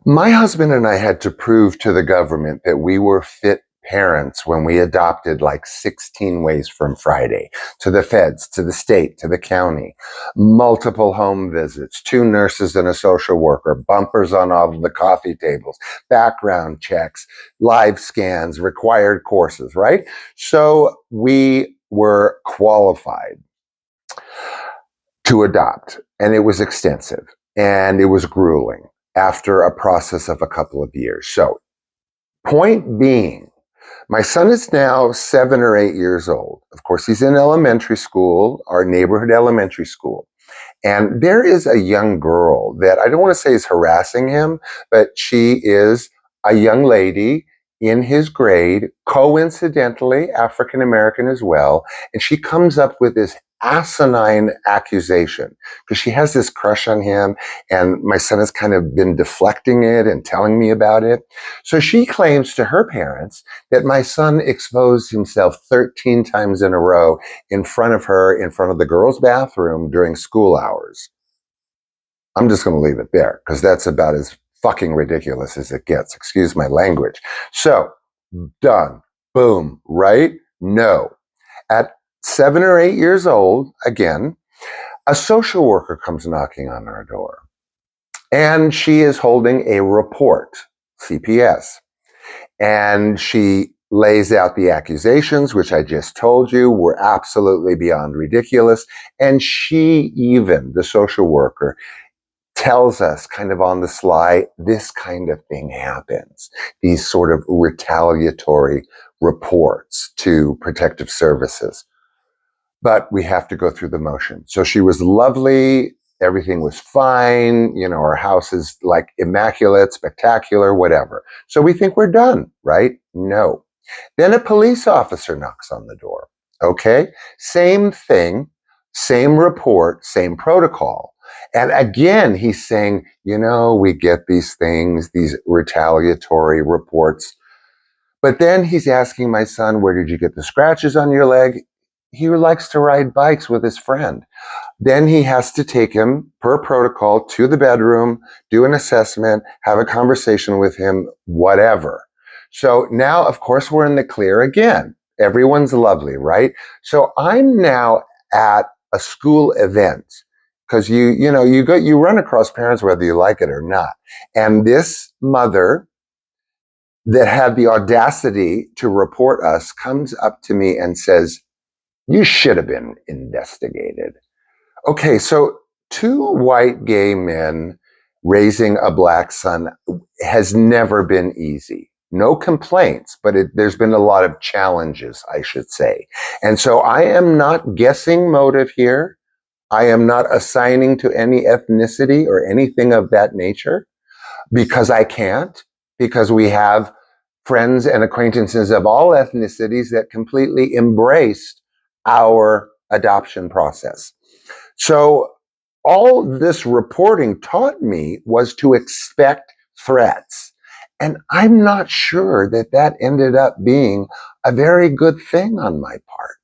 My husband and I had to prove to the government that we were fit parents when we adopted like 16 ways from Friday, to the feds, to the state, to the county, multiple home visits, 2 nurses and a social worker, bumpers on all of the coffee tables, background checks, live scans, required courses, right? So we were qualified to adopt, and it was extensive and it was grueling after a process of a couple of years. So, point being, my son is now 7 or 8 years old. Of course, he's in elementary school, our neighborhood elementary school. And there is a young girl that I don't want to say is harassing him, but she is a young lady in his grade, coincidentally African American as well. And she comes up with this asinine accusation because she has this crush on him. And my son has kind of been deflecting it and telling me about it. So she claims to her parents that my son exposed himself 13 times in a row in front of her, in front of the girls' bathroom during school hours. I'm just going to leave it there because that's about as fucking ridiculous as it gets. Excuse my language. So, done. Boom. Right? No. At 7 or 8 years old, again, a social worker comes knocking on our door. And she is holding a report, CPS. And she lays out the accusations, which I just told you were absolutely beyond ridiculous. And she even, the social worker, tells us kind of on the sly, this kind of thing happens. These sort of retaliatory reports to protective services. But we have to go through the motion. So she was lovely. Everything was fine. You know, our house is like immaculate, spectacular, whatever. So we think we're done, right? No. Then a police officer knocks on the door. Okay. Same thing, same report, same protocol. And again, he's saying, you know, we get these things, these retaliatory reports. But then he's asking my son, where did you get the scratches on your leg? He likes to ride bikes with his friend. Then he has to take him per protocol to the bedroom, do an assessment, have a conversation with him, whatever. So now, of course, we're in the clear again. Everyone's lovely, right? So I'm now at a school event because you run across parents whether you like it or not. And this mother that had the audacity to report us comes up to me and says, "You should have been investigated." Okay, so two white gay men raising a black son has never been easy. No complaints, but there's been a lot of challenges, I should say. And so I am not guessing motive here. I am not assigning to any ethnicity or anything of that nature because I can't, because we have friends and acquaintances of all ethnicities that completely embraced our adoption process. So all this reporting taught me was to expect threats. And I'm not sure that that ended up being a very good thing on my part.